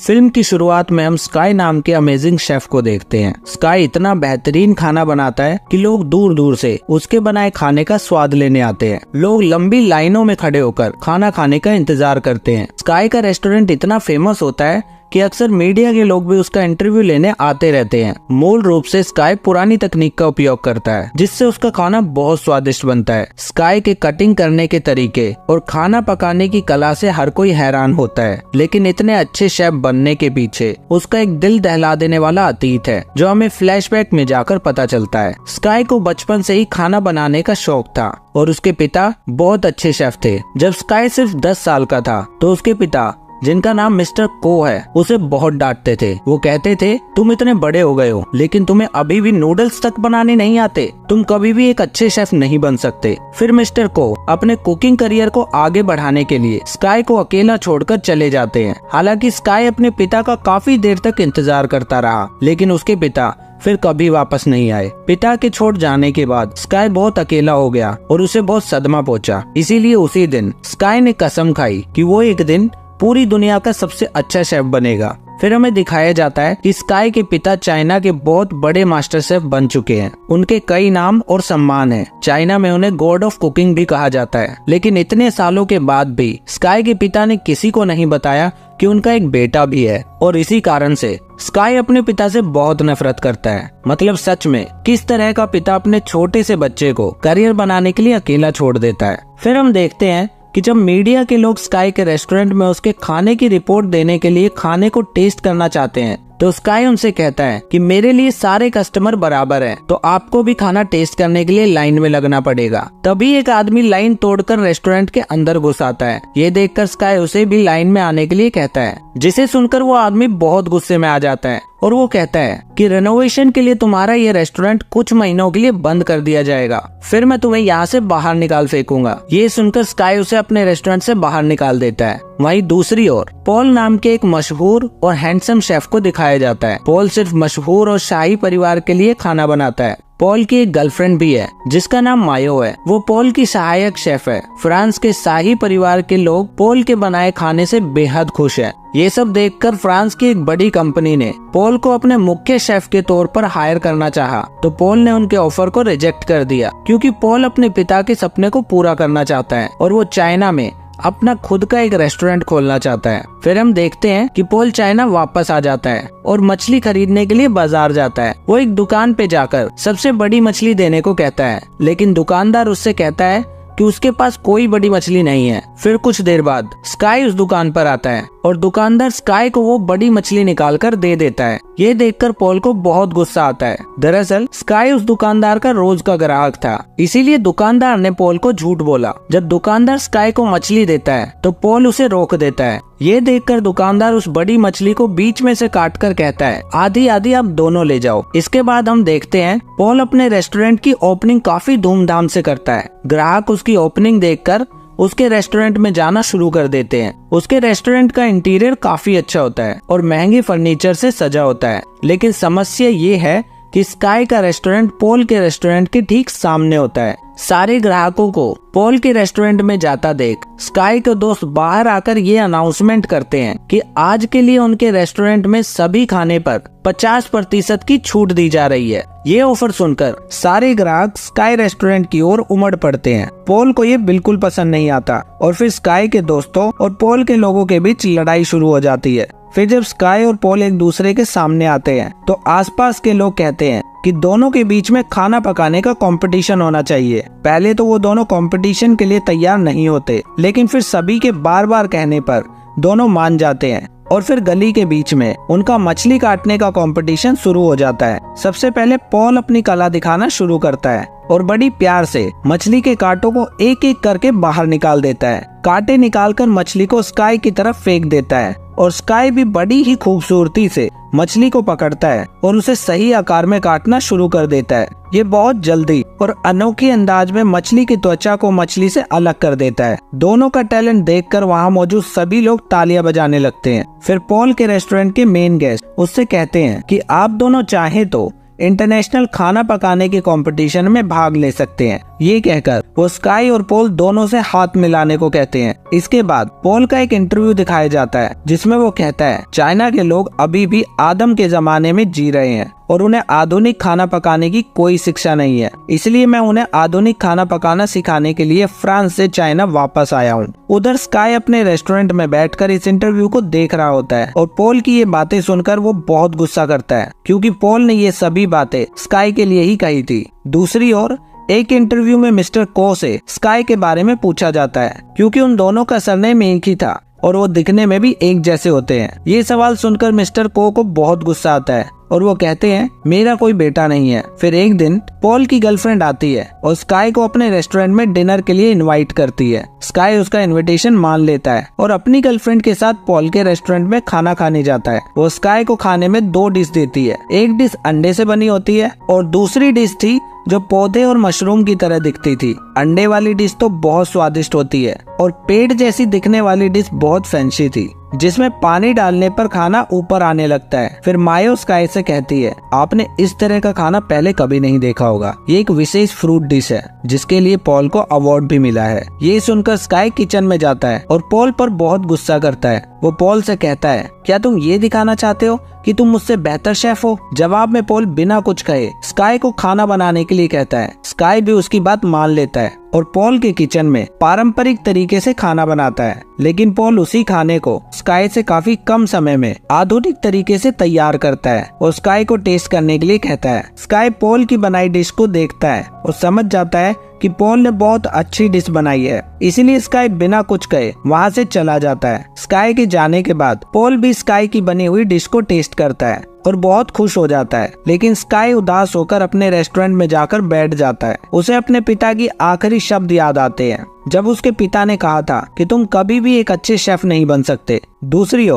Film की शुरुआत में हम स्काई नाम के अमेजिंग शेफ को देखते हैं। स्काई इतना बेहतरीन खाना बनाता है कि लोग दूर दूर से उसके बनाए खाने का स्वाद लेने आते हैं। लोग लंबी लाइनों में खड़े होकर खाना खाने का इंतजार करते हैं। स्काई का रेस्टोरेंट इतना फेमस होता है कि अक्सर मीडिया के लोग भी उसका इंटरव्यू लेने आते रहते हैं। मूल रूप से स्काई पुरानी तकनीक का उपयोग करता है, जिससे उसका खाना बहुत स्वादिष्ट बनता है। स्काई के कटिंग करने के तरीके और खाना पकाने की कला से हर कोई हैरान होता है, लेकिन इतने अच्छे शेफ बनने के पीछे उसका एक दिल दहला देने वाला अतीत है, जो हमें फ्लैशबैक में जाकर पता चलता है। स्काई को बचपन से ही खाना बनाने का शौक था और उसके पिता बहुत अच्छे शेफ थे। जब स्काई सिर्फ 10 साल का था तो उसके पिता, जिनका नाम मिस्टर को है, उसे बहुत डांटते थे। वो कहते थे, तुम इतने बड़े हो गए हो लेकिन तुम्हें अभी भी नूडल्स तक बनाने नहीं आते, तुम कभी भी एक अच्छे शेफ नहीं बन सकते। फिर मिस्टर को अपने कुकिंग करियर को आगे बढ़ाने के लिए स्काई को अकेला छोड़कर चले जाते हैं। हालांकि स्काई अपने पिता का काफी देर तक इंतजार करता रहा, लेकिन उसके पिता फिर कभी वापस नहीं आए। पिता के छोड़ जाने के बाद स्काई बहुत अकेला हो गया और उसे बहुत सदमा पहुंचा। इसीलिए उसी दिन स्काई ने कसम खाई कि वो एक दिन पूरी दुनिया का सबसे अच्छा शेफ बनेगा। फिर हमें दिखाया जाता है कि स्काई के पिता चाइना के बहुत बड़े मास्टर शेफ बन चुके हैं। उनके कई नाम और सम्मान हैं। चाइना में उन्हें गॉड ऑफ कुकिंग भी कहा जाता है। लेकिन इतने सालों के बाद भी स्काई के पिता ने किसी को नहीं बताया कि उनका एक बेटा भी है, और इसी कारण से स्काई अपने पिता से बहुत नफरत करता है। मतलब सच में किस तरह का पिता अपने छोटे से बच्चे को करियर बनाने के लिए अकेला छोड़ देता है। फिर हम देखते हैं कि जब मीडिया के लोग स्काई के रेस्टोरेंट में उसके खाने की रिपोर्ट देने के लिए खाने को टेस्ट करना चाहते हैं, तो स्काई उनसे कहता है कि मेरे लिए सारे कस्टमर बराबर हैं, तो आपको भी खाना टेस्ट करने के लिए लाइन में लगना पड़ेगा। तभी एक आदमी लाइन तोड़कर रेस्टोरेंट के अंदर घुस आता है। ये देखकर स्काई उसे भी लाइन में आने के लिए कहता है, जिसे सुनकर वो आदमी बहुत गुस्से में आ जाता है और वो कहता है कि रेनोवेशन के लिए तुम्हारा ये रेस्टोरेंट कुछ महीनों के लिए बंद कर दिया जाएगा, फिर मैं तुम्हें यहाँ से बाहर निकाल फेंकूंगा। ये सुनकर स्काई उसे अपने रेस्टोरेंट से बाहर निकाल देता है। वहीं दूसरी ओर पॉल नाम के एक मशहूर और हैंडसम शेफ को दिखाया जाता है। पॉल सिर्फ मशहूर और शाही परिवार के लिए खाना बनाता है। पॉल की एक गर्लफ्रेंड भी है जिसका नाम मायो है। वो पॉल की सहायक शेफ है। फ्रांस के शाही परिवार के लोग पॉल के बनाए खाने से बेहद खुश हैं। ये सब देखकर फ्रांस की एक बड़ी कंपनी ने पॉल को अपने मुख्य शेफ के तौर पर हायर करना चाहा, तो पॉल ने उनके ऑफर को रिजेक्ट कर दिया, क्योंकि पॉल अपने पिता के सपने को पूरा करना चाहता है और वो चाइना में अपना खुद का एक रेस्टोरेंट खोलना चाहता है। फिर हम देखते हैं कि पॉल चाइना वापस आ जाता है और मछली खरीदने के लिए बाजार जाता है। वो एक दुकान पे जाकर सबसे बड़ी मछली देने को कहता है, लेकिन दुकानदार उससे कहता है कि उसके पास कोई बड़ी मछली नहीं है। फिर कुछ देर बाद स्काई उस दुकान पर आता है और दुकानदार स्काई को वो बड़ी मछली निकाल कर दे देता है। ये देखकर पॉल को बहुत गुस्सा आता है। दरअसल स्काई उस दुकानदार का रोज का ग्राहक था, इसीलिए दुकानदार ने पॉल को झूठ बोला। जब दुकानदार स्काई को मछली देता है तो पॉल उसे रोक देता है। ये देखकर दुकानदार उस बड़ी मछली को बीच में से काट कर कहता है, आधी आधी आप दोनों ले जाओ। इसके बाद हम देखते हैं पॉल अपने रेस्टोरेंट की ओपनिंग काफी धूमधाम से करता है। ग्राहक उसकी ओपनिंग देखकर उसके रेस्टोरेंट में जाना शुरू कर देते हैं। उसके रेस्टोरेंट का इंटीरियर काफी अच्छा होता है और महंगे फर्नीचर से सजा होता है। लेकिन समस्या ये है कि स्काई का रेस्टोरेंट पॉल के रेस्टोरेंट के ठीक सामने होता है। सारे ग्राहकों को पॉल के रेस्टोरेंट में जाता देख स्काई के दोस्त बाहर आकर ये अनाउंसमेंट करते हैं कि आज के लिए उनके रेस्टोरेंट में सभी खाने पर 50% की छूट दी जा रही है। ये ऑफर सुनकर सारे ग्राहक स्काई रेस्टोरेंट की ओर उमड़ पड़ते हैं। पॉल को ये बिल्कुल पसंद नहीं आता और फिर स्काई के दोस्तों और पॉल के लोगों के बीच लड़ाई शुरू हो जाती है। फिर जब स्काई और पॉल एक दूसरे के सामने आते हैं तो आसपास के लोग कहते हैं कि दोनों के बीच में खाना पकाने का कंपटीशन होना चाहिए। पहले तो वो दोनों कंपटीशन के लिए तैयार नहीं होते, लेकिन फिर सभी के बार बार कहने पर दोनों मान जाते हैं और फिर गली के बीच में उनका मछली काटने का कंपटीशन शुरू हो जाता है। सबसे पहले पॉल अपनी कला दिखाना शुरू करता है और बड़ी प्यार से मछली के कांटों को एक एक करके बाहर निकाल देता है। कांटे निकालकर मछली को स्काई की तरफ फेंक देता है और स्काई भी बड़ी ही खूबसूरती से मछली को पकड़ता है और उसे सही आकार में काटना शुरू कर देता है। ये बहुत जल्दी और अनोखे अंदाज में मछली की त्वचा को मछली से अलग कर देता है। दोनों का टैलेंट देखकर वहाँ मौजूद सभी लोग तालियां बजाने लगते हैं। फिर पॉल के रेस्टोरेंट के मेन गेस्ट उससे कहते हैं कि आप दोनों चाहें तो इंटरनेशनल खाना पकाने के कंपटीशन में भाग ले सकते हैं। ये कहकर वो स्काई और पॉल दोनों से हाथ मिलाने को कहते हैं। इसके बाद पॉल का एक इंटरव्यू दिखाया जाता है जिसमें वो कहता है चाइना के लोग अभी भी आदम के जमाने में जी रहे हैं और उन्हें आधुनिक खाना पकाने की कोई शिक्षा नहीं है, इसलिए मैं उन्हें आधुनिक खाना पकाना सिखाने के लिए फ्रांस से चाइना वापस आया हूँ। उधर स्काई अपने रेस्टोरेंट में बैठकर इस इंटरव्यू को देख रहा होता है और पॉल की ये बातें सुनकर वो बहुत गुस्सा करता है क्योंकि पॉल ने ये सभी बातें स्काई के लिए ही कही थी। दूसरी ओर एक इंटरव्यू में मिस्टर को से स्काई के बारे में पूछा जाता है क्योंकि उन दोनों का सरनेम एक ही था और वो दिखने में भी एक जैसे होते हैं। ये सवाल सुनकर मिस्टर को बहुत गुस्सा आता है और वो कहते हैं मेरा कोई बेटा नहीं है। फिर एक दिन पॉल की गर्लफ्रेंड आती है और स्काई को अपने रेस्टोरेंट में डिनर के लिए इनवाइट करती है। स्काई उसका इनविटेशन मान लेता है और अपनी गर्लफ्रेंड के साथ पॉल के रेस्टोरेंट में खाना खाने जाता है। वो स्काई को खाने में 2 डिश देती है। एक डिश अंडे से बनी होती है और दूसरी डिश थी जो पौधे और मशरूम की तरह दिखती थी। अंडे वाली डिश तो बहुत स्वादिष्ट होती है और पेड़ जैसी दिखने वाली डिश बहुत फैंसी थी जिसमें पानी डालने पर खाना ऊपर आने लगता है। फिर मायो स्काई से कहती है आपने इस तरह का खाना पहले कभी नहीं देखा होगा, ये एक विशेष फ्रूट डिश है जिसके लिए पॉल को अवार्ड भी मिला है। ये सुनकर स्काई किचन में जाता है और पॉल पर बहुत गुस्सा करता है। वो पॉल से कहता है क्या तुम ये दिखाना चाहते हो कि तुम मुझसे बेहतर शेफ हो? जवाब में पॉल बिना कुछ कहे स्काई को खाना बनाने के लिए कहता है। स्काई भी उसकी बात मान लेता है और पॉल के किचन में पारंपरिक तरीके से खाना बनाता है, लेकिन पॉल उसी खाने को स्काई से काफी कम समय में आधुनिक तरीके से तैयार करता है और स्काई को टेस्ट करने के लिए कहता है। स्काई पॉल की बनाई डिश को देखता है और समझ जाता है कि पॉल ने बहुत अच्छी डिश बनाई है, इसीलिए स्काई बिना कुछ कहे वहाँ से चला जाता है। स्काई के जाने के बाद पॉल भी स्काई की बनी हुई डिश को टेस्ट करता है और बहुत खुश हो जाता है, लेकिन स्काई उदास होकर अपने रेस्टोरेंट में जाकर बैठ जाता है। उसे अपने पिता की आखिरी शब्द याद आते हैं जब उसके पिता ने कहा था कि तुम कभी भी एक अच्छे शेफ नहीं बन सकते। दूसरी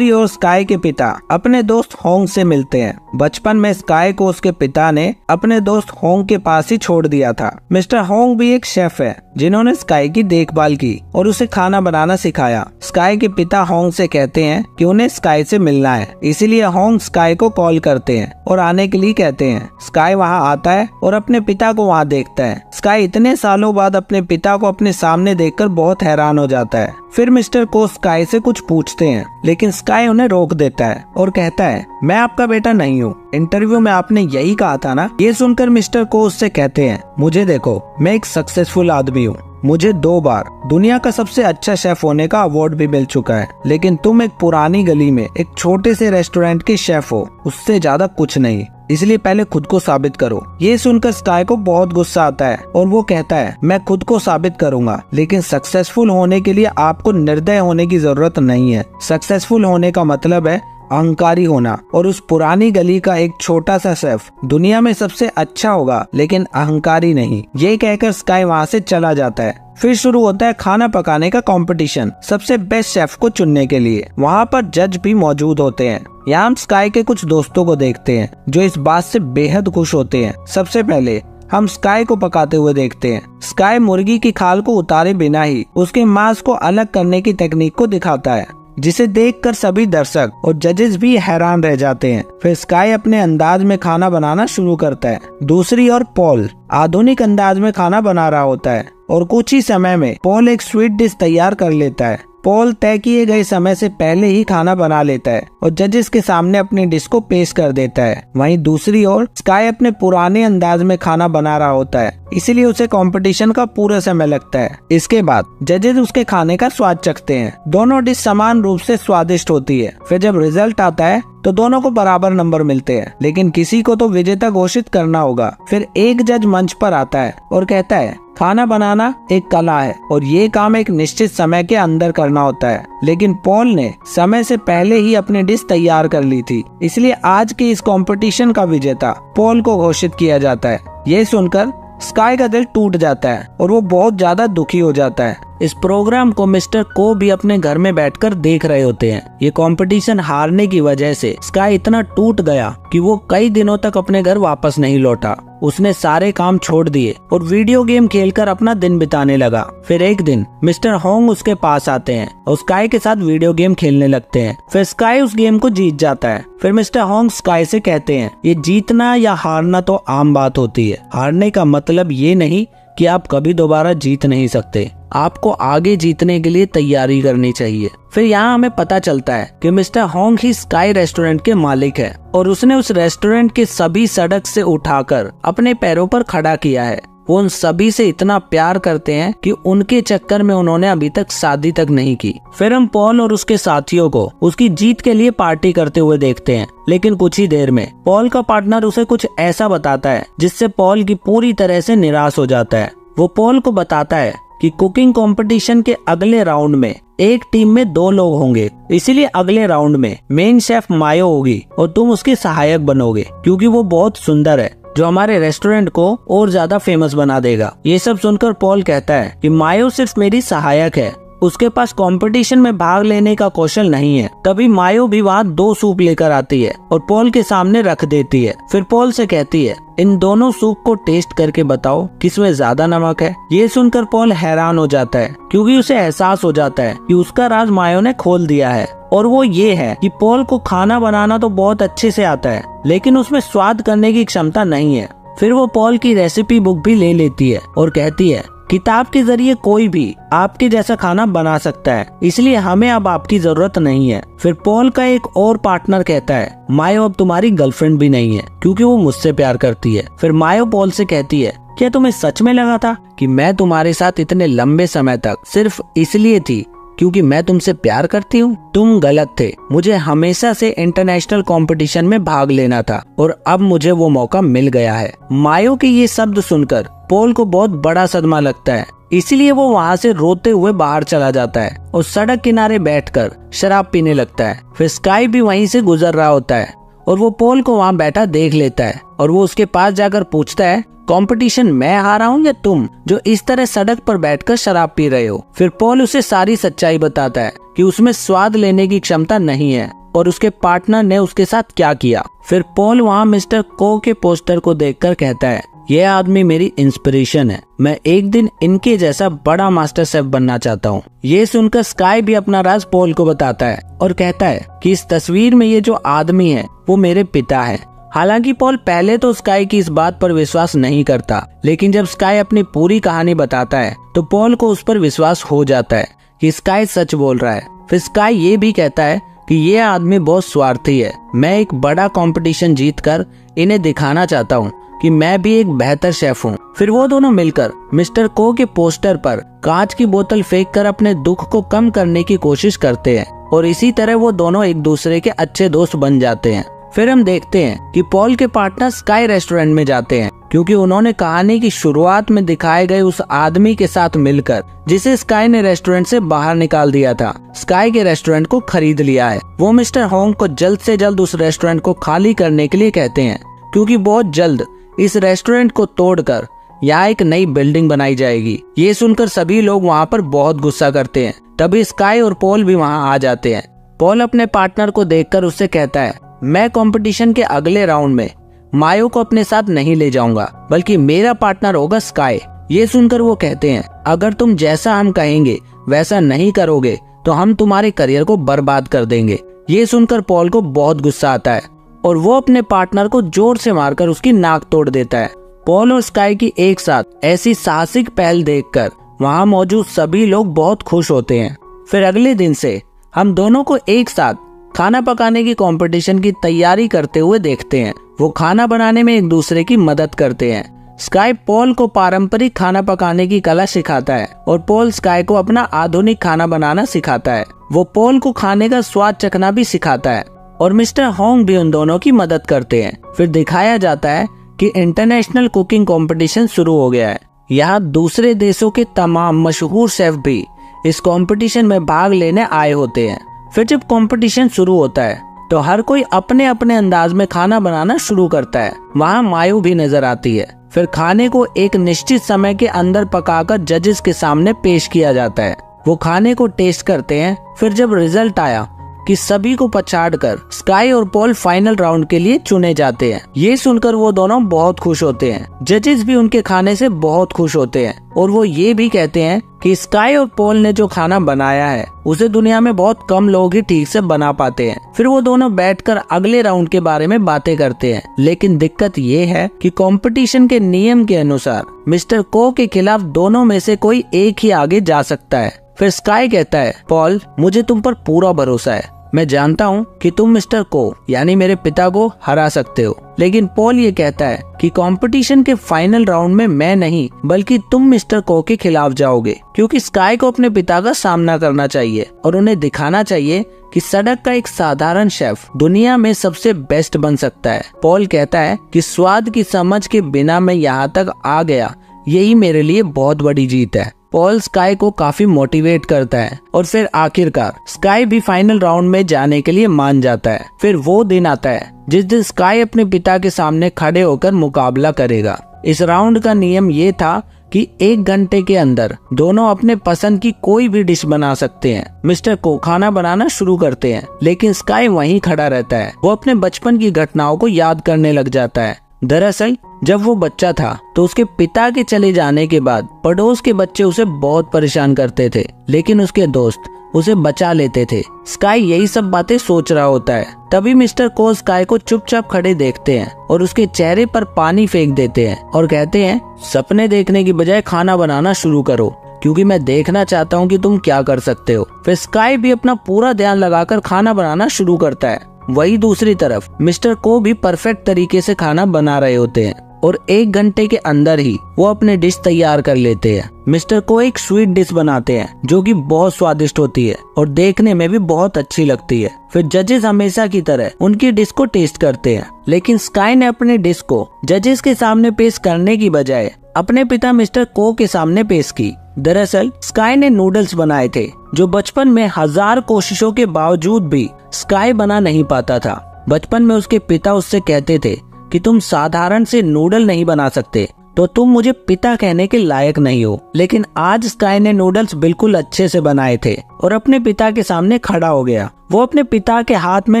ओर स्काई के पिता अपने दोस्त होंग से मिलते हैं। बचपन में स्काई को उसके पिता ने अपने दोस्त होंग के पास ही छोड़ दिया था। मिस्टर होंग भी एक शेफ है जिन्होंने स्काई की देखभाल की और उसे खाना बनाना सिखाया। स्काई के पिता होंग से कहते हैं कि उन्हें स्काई से मिलना है, इसीलिए होंग स्काई को कॉल करते हैं और आने के लिए कहते हैं। स्काई वहां आता है और अपने पिता को वहां देखता है। स्काई इतने सालों बाद अपने पिता को अपने सामने देखकर बहुत हैरान हो जाता है। फिर मिस्टर को स्काई से कुछ पूछते हैं, लेकिन स्काई उन्हें रोक देता है और कहता है मैं आपका बेटा नहीं हूँ, इंटरव्यू में आपने यही कहा था ना। ये सुनकर मिस्टर को उससे कहते हैं मुझे देखो, मैं एक सक्सेसफुल आदमी हूँ, मुझे 2 बार दुनिया का सबसे अच्छा शेफ होने का अवार्ड भी मिल चुका है, लेकिन तुम एक पुरानी गली में एक छोटे से रेस्टोरेंट के शेफ हो, उससे ज्यादा कुछ नहीं, इसलिए पहले खुद को साबित करो। ये सुनकर स्काई को बहुत गुस्सा आता है और वो कहता है मैं खुद को साबित करूंगा, लेकिन सक्सेसफुल होने के लिए आपको निर्दय होने की जरूरत नहीं है। सक्सेसफुल होने का मतलब है अहंकारी होना, और उस पुरानी गली का एक छोटा सा शेफ दुनिया में सबसे अच्छा होगा, लेकिन अहंकारी नहीं। ये कहकर स्काई वहाँ से चला जाता है। फिर शुरू होता है खाना पकाने का कंपटीशन सबसे बेस्ट शेफ को चुनने के लिए। वहाँ पर जज भी मौजूद होते हैं। यहाँ हम स्काई के कुछ दोस्तों को देखते हैं जो इस बात से बेहद खुश होते हैं। सबसे पहले हम स्काई को पकाते हुए देखते हैं। स्काई मुर्गी की खाल को उतारे बिना ही उसके मांस को अलग करने की तकनीक को दिखाता है, जिसे देखकर सभी दर्शक और जजेस भी हैरान रह जाते हैं। फिर स्काई अपने अंदाज में खाना बनाना शुरू करता है। दूसरी ओर पॉल आधुनिक अंदाज में खाना बना रहा होता है और कुछ ही समय में पॉल एक स्वीट डिश तैयार कर लेता है। पॉल तय किए गए समय से पहले ही खाना बना लेता है और जजेस के सामने अपनी डिश को पेश कर देता है। वहीं दूसरी ओर स्काई अपने पुराने अंदाज में खाना बना रहा होता है, इसीलिए उसे कंपटीशन का पूरा समय लगता है। इसके बाद जजेस उसके खाने का स्वाद चखते हैं। दोनों डिश समान रूप से स्वादिष्ट होती है। फिर जब रिजल्ट आता है तो दोनों को बराबर नंबर मिलते हैं, लेकिन किसी को तो विजेता घोषित करना होगा। फिर एक जज मंच पर आता है और कहता है खाना बनाना एक कला है और ये काम एक निश्चित समय के अंदर करना होता है, लेकिन पॉल ने समय से पहले ही अपनी डिश तैयार कर ली थी, इसलिए आज के इस कंपटीशन का विजेता पॉल को घोषित किया जाता है। ये सुनकर स्काई का दिल टूट जाता है और वो बहुत ज्यादा दुखी हो जाता है। इस प्रोग्राम को मिस्टर को भी अपने घर में बैठकर देख रहे होते हैं। ये कंपटीशन हारने की वजह से स्काई इतना टूट गया कि वो कई दिनों तक अपने घर वापस नहीं लौटा। उसने सारे काम छोड़ दिए और वीडियो गेम खेलकर अपना दिन बिताने लगा। फिर एक दिन मिस्टर होंग उसके पास आते हैं और स्काई के साथ वीडियो गेम खेलने लगते हैं। फिर स्काई उस गेम को जीत जाता है। फिर मिस्टर होंग स्काई से कहते हैं, ये जीतना या हारना तो आम बात होती है। हारने का मतलब ये नहीं कि आप कभी दोबारा जीत नहीं सकते। आपको आगे जीतने के लिए तैयारी करनी चाहिए। फिर यहाँ हमें पता चलता है कि मिस्टर होंग ही स्काई रेस्टोरेंट के मालिक है और उसने उस रेस्टोरेंट के सभी सड़क से उठाकर अपने पैरों पर खड़ा किया है। वो उन सभी से इतना प्यार करते हैं कि उनके चक्कर में उन्होंने अभी तक शादी तक नहीं की। फिर हम पॉल और उसके साथियों को उसकी जीत के लिए पार्टी करते हुए देखते हैं। लेकिन कुछ ही देर में पॉल का पार्टनर उसे कुछ ऐसा बताता है जिससे पॉल की पूरी तरह से निराश हो जाता है। वो पॉल को बताता है कि कुकिंग कंपटीशन के अगले राउंड में एक टीम में 2 लोग होंगे, इसीलिए अगले राउंड में मेन शेफ मायो होगी और तुम उसके सहायक बनोगे क्योंकि वो बहुत सुंदर है, जो हमारे रेस्टोरेंट को और ज्यादा फेमस बना देगा। ये सब सुनकर पॉल कहता है कि मायो सिर्फ मेरी सहायक है, उसके पास कंपटीशन में भाग लेने का कौशल नहीं है। तभी मायो भी वहाँ 2 सूप लेकर आती है और पॉल के सामने रख देती है। फिर पॉल से कहती है, इन दोनों सूप को टेस्ट करके बताओ किसमें ज्यादा नमक है। ये सुनकर पॉल हैरान हो जाता है क्योंकि उसे एहसास हो जाता है कि उसका राज मायो ने खोल दिया है। और वो ये है कि पॉल को खाना बनाना तो बहुत अच्छे से आता है, लेकिन उसमें स्वाद करने की क्षमता नहीं है। फिर वो पॉल की रेसिपी बुक भी ले लेती है और कहती है, किताब के जरिए कोई भी आपके जैसा खाना बना सकता है, इसलिए हमें अब आपकी जरूरत नहीं है। फिर पॉल का एक और पार्टनर कहता है, मायो अब तुम्हारी गर्लफ्रेंड भी नहीं है क्योंकि वो मुझसे प्यार करती है। फिर मायो पॉल से कहती है, क्या तुम्हें सच में लगा था कि मैं तुम्हारे साथ इतने लंबे समय तक सिर्फ इसलिए थी क्योंकि मैं तुमसे प्यार करती हूँ? तुम गलत थे। मुझे हमेशा से इंटरनेशनल कंपटीशन में भाग लेना था और अब मुझे वो मौका मिल गया है। मायो के ये शब्द सुनकर पॉल को बहुत बड़ा सदमा लगता है, इसलिए वो वहाँ से रोते हुए बाहर चला जाता है और सड़क किनारे बैठकर शराब पीने लगता है। फिर स्काई भी वहीं से गुजर रहा होता है और वो पॉल को वहाँ बैठा देख लेता है और वो उसके पास जाकर पूछता है, कंपटीशन मैं हारा हूँ या तुम, जो इस तरह सड़क पर बैठकर शराब पी रहे हो? फिर पॉल उसे सारी सच्चाई बताता है कि उसमें स्वाद लेने की क्षमता नहीं है और उसके पार्टनर ने उसके साथ क्या किया। फिर पॉल वहाँ मिस्टर को के पोस्टर को देखकर कहता है, यह आदमी मेरी इंस्पिरेशन है, मैं एक दिन इनके जैसा बड़ा मास्टर शेफ बनना चाहता हूँ। ये सुनकर स्काई भी अपना राज पॉल को बताता है और कहता है कि इस तस्वीर में ये जो आदमी है वो मेरे पिता है। हालांकि पॉल पहले तो स्काई की इस बात पर विश्वास नहीं करता, लेकिन जब स्काई अपनी पूरी कहानी बताता है तो पॉल को उस पर विश्वास हो जाता है कि स्काई सच बोल रहा है। फिर स्काई ये भी कहता है कि ये आदमी बहुत स्वार्थी है, मैं एक बड़ा कंपटीशन जीतकर इन्हें दिखाना चाहता हूँ कि मैं भी एक बेहतर शेफ हूँ। फिर वो दोनों मिलकर मिस्टर को के पोस्टर पर कांच की बोतल फेंककर अपने दुख को कम करने की कोशिश करते हैं और इसी तरह वो दोनों एक दूसरे के अच्छे दोस्त बन जाते हैं। फिर हम देखते हैं कि पॉल के पार्टनर स्काई रेस्टोरेंट में जाते हैं क्योंकि उन्होंने कहानी की शुरुआत में दिखाए गए उस आदमी के साथ मिलकर जिसे स्काई ने रेस्टोरेंट से बाहर निकाल दिया था, स्काई के रेस्टोरेंट को खरीद लिया है। वो मिस्टर होंग को जल्द से जल्द उस रेस्टोरेंट को खाली करने के लिए कहते हैं क्योंकि बहुत जल्द इस रेस्टोरेंट को तोड़कर यहाँ एक नई बिल्डिंग बनाई जाएगी। ये सुनकर सभी लोग वहाँ पर बहुत गुस्सा करते हैं। तभी स्काई और पॉल भी वहाँ आ जाते हैं। पॉल अपने पार्टनर को देखकर उससे कहता है, मैं कंपटीशन के अगले राउंड में मायो को अपने साथ नहीं ले जाऊंगा, बल्कि मेरा पार्टनर होगा स्काई। ये सुनकर वो कहते हैं, अगर तुम जैसा हम कहेंगे वैसा नहीं करोगे तो हम तुम्हारे करियर को बर्बाद कर देंगे। ये सुनकर पॉल को बहुत गुस्सा आता है और वो अपने पार्टनर को जोर से मारकर उसकी नाक तोड़ देता है। पॉल और स्काई की एक साथ ऐसी साहसिक पहल देखकर वहाँ मौजूद सभी लोग बहुत खुश होते हैं। फिर अगले दिन से हम दोनों को एक साथ खाना पकाने की कंपटीशन की तैयारी करते हुए देखते हैं। वो खाना बनाने में एक दूसरे की मदद करते हैं। स्काई पॉल को पारंपरिक खाना पकाने की कला सिखाता है और पॉल स्काई को अपना आधुनिक खाना बनाना सिखाता है। वो पॉल को खाने का स्वाद चखना भी सिखाता है और मिस्टर होंग भी उन दोनों की मदद करते हैं। फिर दिखाया जाता है कि इंटरनेशनल कुकिंग कंपटीशन शुरू हो गया है। यहाँ दूसरे देशों के तमाम मशहूर शेफ भी इस कंपटीशन में भाग लेने आए होते हैं। फिर जब कंपटीशन शुरू होता है तो हर कोई अपने अपने अंदाज में खाना बनाना शुरू करता है। वहाँ मायो भी नजर आती है। फिर खाने को एक निश्चित समय के अंदर पकाकर जजेस के सामने पेश किया जाता है। वो खाने को टेस्ट करते हैं। फिर जब रिजल्ट आया कि सभी को पछाड़कर स्काई और पॉल फाइनल राउंड के लिए चुने जाते हैं, ये सुनकर वो दोनों बहुत खुश होते हैं। जजेस भी उनके खाने से बहुत खुश होते हैं और वो ये भी कहते हैं कि स्काई और पॉल ने जो खाना बनाया है उसे दुनिया में बहुत कम लोग ही ठीक से बना पाते हैं। फिर वो दोनों बैठकर अगले राउंड के बारे में बातें करते हैं। लेकिन दिक्कत ये है कि कंपटीशन के नियम के अनुसार मिस्टर को के खिलाफ दोनों में से कोई एक ही आगे जा सकता है। फिर स्काई कहता है, पॉल मुझे तुम पर पूरा भरोसा है। मैं जानता हूँ कि तुम मिस्टर को यानी मेरे पिता को हरा सकते हो। लेकिन पॉल ये कहता है कि कंपटीशन के फाइनल राउंड में मैं नहीं बल्कि तुम मिस्टर को के खिलाफ जाओगे, क्योंकि स्काई को अपने पिता का सामना करना चाहिए और उन्हें दिखाना चाहिए कि सड़क का एक साधारण शेफ दुनिया में सबसे बेस्ट बन सकता है। पॉल कहता है कि स्वाद की समझ के बिना मैं यहाँ तक आ गया, यही मेरे लिए बहुत बड़ी जीत है। पॉल स्काई को काफी मोटिवेट करता है और फिर आखिरकार स्काई भी फाइनल राउंड में जाने के लिए मान जाता है। फिर वो दिन आता है जिस दिन स्काई अपने पिता के सामने खड़े होकर मुकाबला करेगा। इस राउंड का नियम ये था कि 1 घंटे के अंदर दोनों अपने पसंद की कोई भी डिश बना सकते हैं। मिस्टर को खाना बनाना शुरू करते हैं, लेकिन स्काई वहीं खड़ा रहता है। वो अपने बचपन की घटनाओं को याद करने लग जाता है। दरअसल जब वो बच्चा था तो उसके पिता के चले जाने के बाद पड़ोस के बच्चे उसे बहुत परेशान करते थे, लेकिन उसके दोस्त उसे बचा लेते थे। स्काई यही सब बातें सोच रहा होता है। तभी मिस्टर को स्काई को चुपचाप खड़े देखते हैं और उसके चेहरे पर पानी फेंक देते हैं और कहते हैं, सपने देखने की बजाय खाना बनाना शुरू करो, क्योंकि मैं देखना चाहता हूँ कि तुम क्या कर सकते हो। फिर स्काई भी अपना पूरा ध्यान लगाकर खाना बनाना शुरू करता है। वही दूसरी तरफ मिस्टर को भी परफेक्ट तरीके से खाना बना रहे होते हैं और 1 घंटे के अंदर ही वो अपने डिश तैयार कर लेते हैं। मिस्टर को एक स्वीट डिश बनाते हैं जो कि बहुत स्वादिष्ट होती है और देखने में भी बहुत अच्छी लगती है। फिर जजेस हमेशा की तरह उनकी डिश को टेस्ट करते हैं, लेकिन स्काई ने अपने डिश को जजेस के सामने पेश करने की बजाय अपने पिता मिस्टर को के सामने पेश की। दरअसल स्काई ने नूडल्स बनाए थे जो बचपन में 1000 कोशिशों के बावजूद भी स्काई बना नहीं पाता था। बचपन में उसके पिता उससे कहते थे कि तुम साधारण से नूडल नहीं बना सकते तो तुम मुझे पिता कहने के लायक नहीं हो। लेकिन आज स्काई ने नूडल्स बिल्कुल अच्छे से बनाए थे और अपने पिता के सामने खड़ा हो गया। वो अपने पिता के हाथ में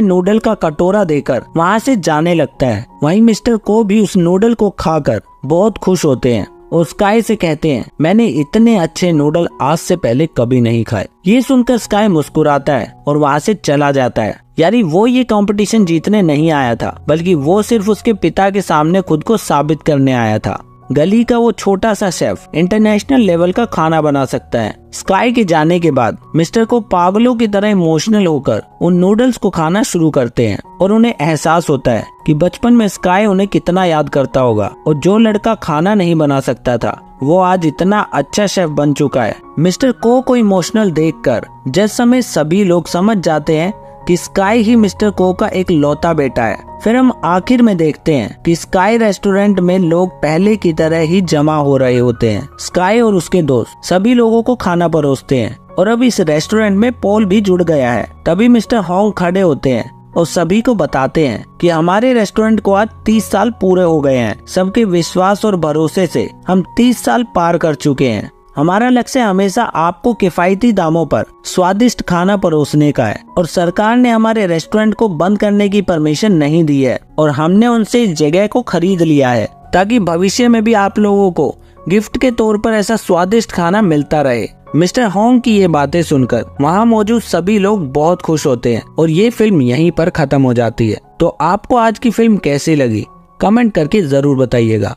नूडल का कटोरा देकर वहाँ से जाने लगता है। वहीं मिस्टर को भी उस नूडल को खाकर बहुत खुश होते हैं और स्काई से कहते हैं, मैंने इतने अच्छे नूडल आज से पहले कभी नहीं खाए। ये सुनकर स्काई मुस्कुराता है और वहाँ से चला जाता है। यानी वो ये कंपटीशन जीतने नहीं आया था, बल्कि वो सिर्फ उसके पिता के सामने खुद को साबित करने आया था। गली का वो छोटा सा शेफ इंटरनेशनल लेवल का खाना बना सकता है। स्काई के जाने के बाद मिस्टर को पागलों की तरह इमोशनल होकर उन नूडल्स को खाना शुरू करते हैं और उन्हें एहसास होता है कि बचपन में स्काई उन्हें कितना याद करता होगा और जो लड़का खाना नहीं बना सकता था वो आज इतना अच्छा शेफ बन चुका है। मिस्टर को इमोशनल देखकर जिस समय सभी लोग समझ जाते हैं कि स्काई ही मिस्टर को का एक लौता बेटा है। फिर हम आखिर में देखते हैं कि स्काई रेस्टोरेंट में लोग पहले की तरह ही जमा हो रहे होते हैं। स्काई और उसके दोस्त सभी लोगों को खाना परोसते हैं और अब इस रेस्टोरेंट में पॉल भी जुड़ गया है। तभी मिस्टर हॉन्ग खड़े होते हैं और सभी को बताते हैं कि हमारे रेस्टोरेंट को आज 30 साल पूरे हो गए हैं। सबके विश्वास और भरोसे से हम 30 साल पार कर चुके हैं। हमारा लक्ष्य हमेशा आपको किफायती दामों पर स्वादिष्ट खाना परोसने का है और सरकार ने हमारे रेस्टोरेंट को बंद करने की परमिशन नहीं दी है और हमने उनसे इस जगह को खरीद लिया है ताकि भविष्य में भी आप लोगों को गिफ्ट के तौर पर ऐसा स्वादिष्ट खाना मिलता रहे। मिस्टर हॉन्ग की ये बातें सुनकर वहाँ मौजूद सभी लोग बहुत खुश होते हैं और ये फिल्म यहीं पर खत्म हो जाती है। तो आपको आज की फिल्म कैसी लगी कमेंट करके जरूर बताइएगा।